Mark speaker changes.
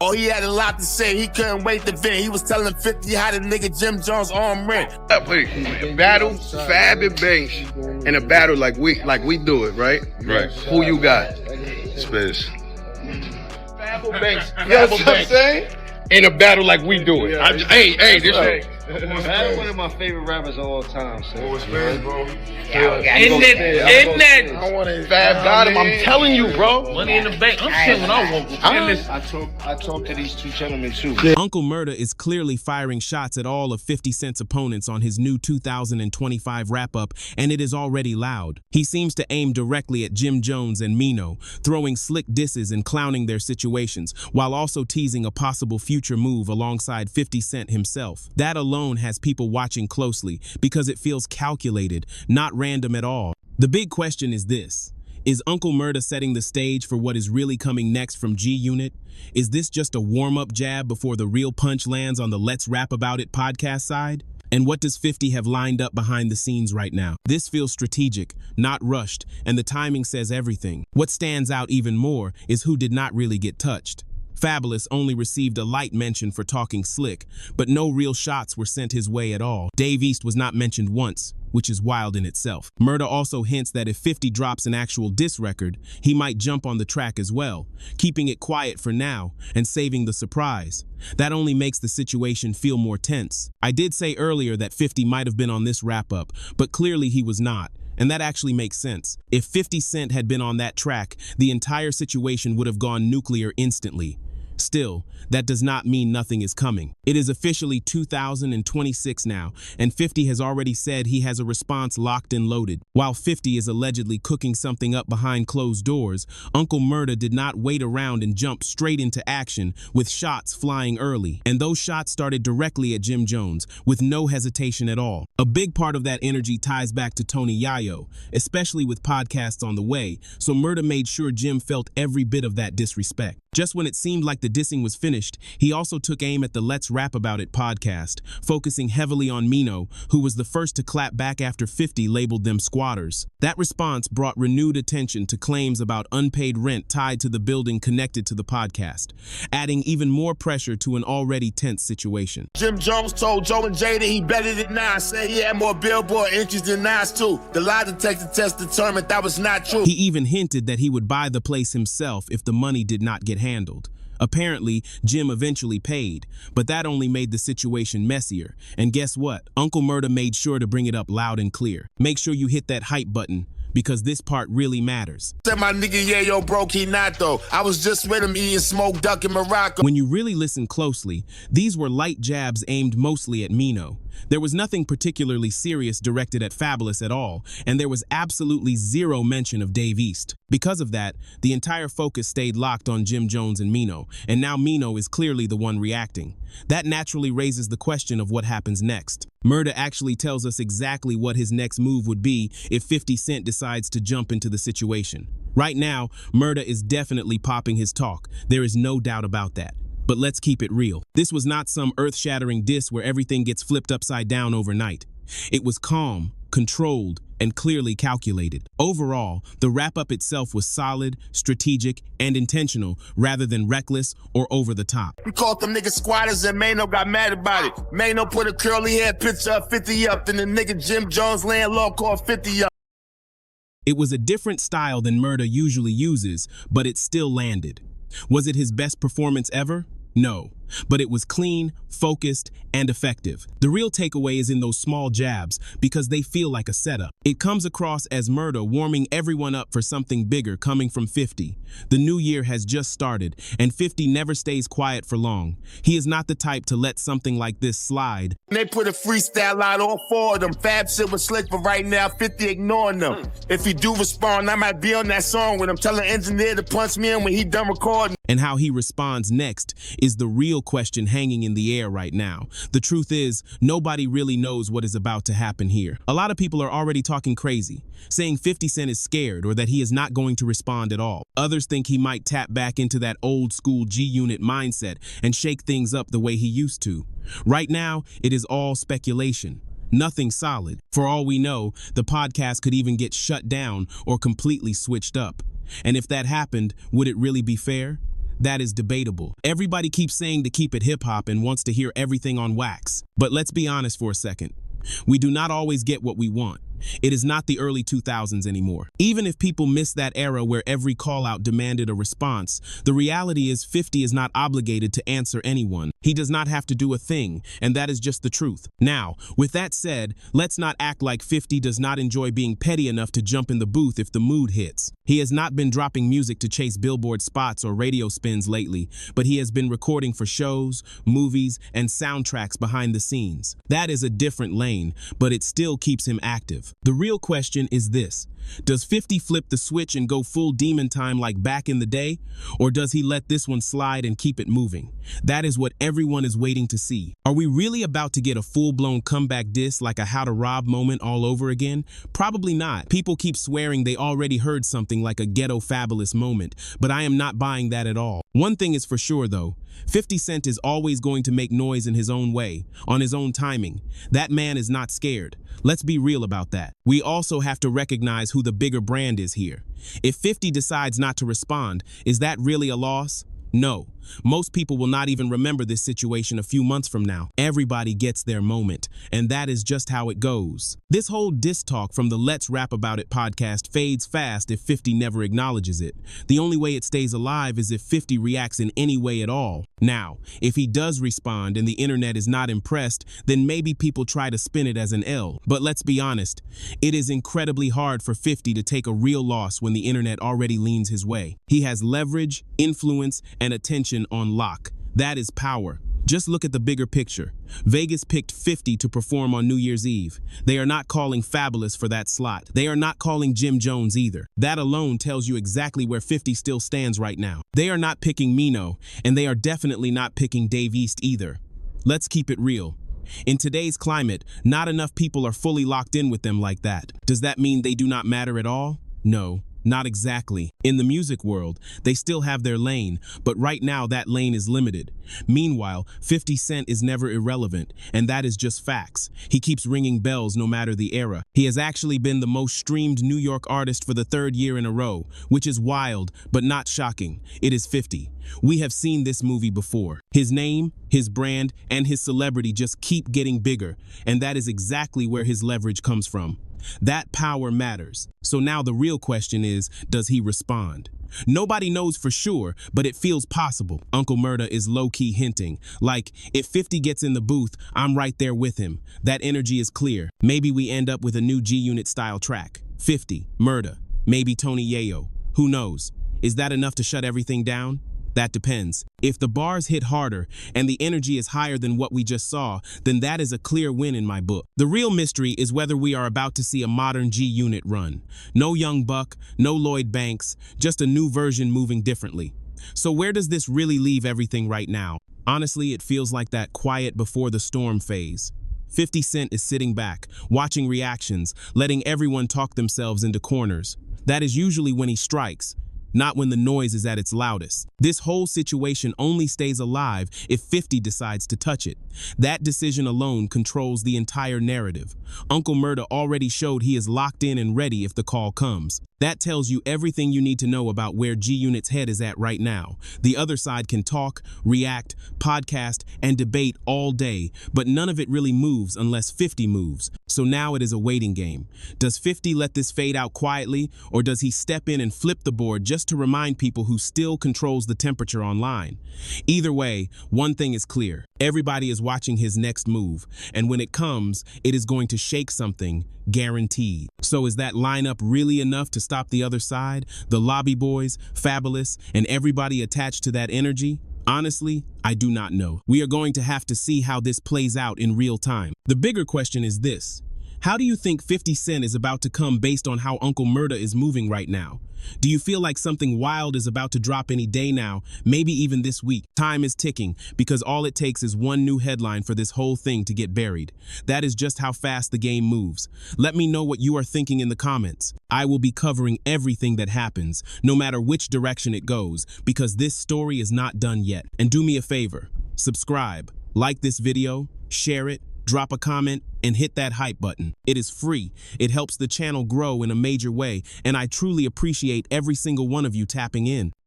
Speaker 1: Oh, he had a lot to say. He couldn't wait to vent. He was telling 50 how the nigga Jim Jones arm rent.
Speaker 2: Wait, battle Fab and Banks in a battle like we do it, right?
Speaker 3: Right.
Speaker 2: Who you got?
Speaker 3: Space.
Speaker 2: Fab or Banks. You know what I'm saying? In a battle like we do it. Hey, this is.
Speaker 4: That's one of my favorite rappers of all time. So.
Speaker 3: What was Space, bro?
Speaker 2: Fab got him. I'm telling you, bro.
Speaker 5: Money in the bank. I'm saying what I want.
Speaker 4: I talked to these two gentlemen too.
Speaker 6: Uncle Murda is clearly firing shots at all of 50 Cent's opponents on his new 2025 wrap-up, and it is already loud. He seems to aim directly at Jim Jones and Maino, throwing slick disses and clowning their situations, while also teasing a possible future move alongside 50 Cent himself. That alone has people watching closely because it feels calculated, not random at all. The big question is this. Is Uncle Murda setting the stage for what is really coming next from G-Unit? Is this just a warm-up jab before the real punch lands on the Let's Rap About It podcast side? And what does 50 have lined up behind the scenes right now? This feels strategic, not rushed, and the timing says everything. What stands out even more is who did not really get touched. Fabolous only received a light mention for talking slick, but no real shots were sent his way at all. Dave East was not mentioned once, which is wild in itself. Murda also hints that if 50 drops an actual diss record, he might jump on the track as well, keeping it quiet for now and saving the surprise. That only makes the situation feel more tense. I did say earlier that 50 might have been on this wrap-up, but clearly he was not. And that actually makes sense. If 50 Cent had been on that track, the entire situation would have gone nuclear instantly. Still, that does not mean nothing is coming. It is officially 2026 now, and 50 has already said he has a response locked and loaded. While 50 is allegedly cooking something up behind closed doors, Uncle Murda did not wait around and jump straight into action with shots flying early. And those shots started directly at Jim Jones, with no hesitation at all. A big part of that energy ties back to Tony Yayo, especially with podcasts on the way, so Murda made sure Jim felt every bit of that disrespect. Just when it seemed like the dissing was finished, he also took aim at the Let's Rap About It podcast, focusing heavily on Maino, who was the first to clap back after 50 labeled them squatters. That response brought renewed attention to claims about unpaid rent tied to the building connected to the podcast, adding even more pressure to an already tense situation.
Speaker 1: Jim Jones told Joe and Jay that he better than Nas, said he had more Billboard entries than Nas too. The lie detector test determined that was not true.
Speaker 6: He even hinted that he would buy the place himself if the money did not get handled. Apparently, Jim eventually paid, but that only made the situation messier. And guess what? Uncle Murda made sure to bring it up loud and clear. Make sure you hit that hype button, because this part really matters.
Speaker 1: Said my nigga, yeah, yo, broke, he not though. I was just with him eating smoked duck in Morocco.
Speaker 6: When you really listen closely, these were light jabs aimed mostly at Maino. There was nothing particularly serious directed at Fabolous at all, and there was absolutely zero mention of Dave East. Because of that, the entire focus stayed locked on Jim Jones and Maino, and now Maino is clearly the one reacting. That naturally raises the question of what happens next. Murda actually tells us exactly what his next move would be if 50 Cent decides to jump into the situation. Right now, Murda is definitely popping his talk. There is no doubt about that. But let's keep it real. This was not some earth-shattering diss where everything gets flipped upside down overnight. It was calm, controlled, and clearly calculated. Overall, the wrap-up itself was solid, strategic, and intentional rather than reckless or over the top.
Speaker 1: We called them niggas squatters and Maino got mad about it. Maino put a curly hair picture of 50 up, then the nigga Jim Jones landlord called 50 up.
Speaker 6: It was a different style than Murda usually uses, but it still landed. Was it his best performance ever? No, but it was clean, focused, and effective. The real takeaway is in those small jabs because they feel like a setup. It comes across as Murda warming everyone up for something bigger coming from 50. The new year has just started, and 50 never stays quiet for long. He is not the type to let something like this slide.
Speaker 1: They put a freestyle out, all four of them. Fab shit was slick, but right now 50 ignoring them. If he do respond, I might be on that song with him. Tell the engineer to punch me in when he done recording.
Speaker 6: And how he responds next is the real question hanging in the air right now. The truth is, nobody really knows what is about to happen here. A lot of people are already talking crazy, saying 50 Cent is scared or that he is not going to respond at all. Others think he might tap back into that old school G-Unit mindset and shake things up the way he used to. Right now, it is all speculation. Nothing solid. For all we know, the podcast could even get shut down or completely switched up. And if that happened, would it really be fair? That is debatable. Everybody keeps saying to keep it hip-hop and wants to hear everything on wax. But let's be honest for a second. We do not always get what we want. It is not the early 2000s anymore. Even if people miss that era where every call-out demanded a response, the reality is 50 is not obligated to answer anyone. He does not have to do a thing, and that is just the truth. Now, with that said, let's not act like 50 does not enjoy being petty enough to jump in the booth if the mood hits. He has not been dropping music to chase billboard spots or radio spins lately, but he has been recording for shows, movies, and soundtracks behind the scenes. That is a different lane, but it still keeps him active. The real question is this: does 50 flip the switch and go full demon time like back in the day? Or does he let this one slide and keep it moving? That is what everyone is waiting to see. Are we really about to get a full-blown comeback diss like a How to Rob moment all over again? Probably not. People keep swearing they already heard something like a ghetto Fabolous moment, but I am not buying that at all. One thing is for sure though, 50 Cent is always going to make noise in his own way, on his own timing. That man is not scared. Let's be real about that. We also have to recognize who the bigger brand is here. If 50 decides not to respond, is that really a loss? No. Most people will not even remember this situation a few months from now. Everybody gets their moment, and that is just how it goes. This whole diss talk from the Let's Rap About It podcast fades fast if 50 never acknowledges it. The only way it stays alive is if 50 reacts in any way at all. Now, if he does respond and the internet is not impressed, then maybe people try to spin it as an L. But let's be honest, it is incredibly hard for 50 to take a real loss when the internet already leans his way. He has leverage, influence, and attention on lock. That is power. Just look at the bigger picture. Vegas picked 50 to perform on New Year's Eve. They are not calling Fabolous for that slot. They are not calling Jim Jones either. That alone tells you exactly where 50 still stands right now. They are not picking Maino, and they are definitely not picking Dave East either. Let's keep it real. In today's climate, not enough people are fully locked in with them like that. Does that mean they do not matter at all? No. Not exactly. In the music world, they still have their lane, but right now that lane is limited. Meanwhile, 50 Cent is never irrelevant, and that is just facts. He keeps ringing bells no matter the era. He has actually been the most streamed New York artist for the third year in a row, which is wild, but not shocking. It is 50. We have seen this movie before. His name, his brand, and his celebrity just keep getting bigger, and that is exactly where his leverage comes from. That power matters. So now the real question is, does he respond? Nobody knows for sure, but it feels possible. Uncle Murda is low-key hinting, like, if 50 gets in the booth, I'm right there with him. That energy is clear. Maybe we end up with a new G-Unit style track. 50, Murda, maybe Tony Yayo. Who knows? Is that enough to shut everything down? That depends. If the bars hit harder and the energy is higher than what we just saw, then that is a clear win in my book. The real mystery is whether we are about to see a modern G-Unit run. No Young Buck, no Lloyd Banks, just a new version moving differently. So where does this really leave everything right now? Honestly, it feels like that quiet before the storm phase. 50 Cent is sitting back, watching reactions, letting everyone talk themselves into corners. That is usually when he strikes, not when the noise is at its loudest. This whole situation only stays alive if 50 decides to touch it. That decision alone controls the entire narrative. Uncle Murda already showed he is locked in and ready if the call comes. That tells you everything you need to know about where G-Unit's head is at right now. The other side can talk, react, podcast, and debate all day, but none of it really moves unless 50 moves. So now it is a waiting game. Does 50 let this fade out quietly, or does he step in and flip the board just to remind people who still controls the temperature online? Either way, one thing is clear. Everybody is watching his next move, and when it comes, it is going to shake something, guaranteed. So is that lineup really enough to stop the other side? The Lobby Boys, Fabolous, and everybody attached to that energy? Honestly, I do not know. We are going to have to see how this plays out in real time. The bigger question is this: how do you think 50 Cent is about to come based on how Uncle Murda is moving right now? Do you feel like something wild is about to drop any day now, maybe even this week? Time is ticking, because all it takes is one new headline for this whole thing to get buried. That is just how fast the game moves. Let me know what you are thinking in the comments. I will be covering everything that happens, no matter which direction it goes, because this story is not done yet. And do me a favor, subscribe, like this video, share it, drop a comment, and hit that hype button. It is free. It helps the channel grow in a major way, and I truly appreciate every single one of you tapping in.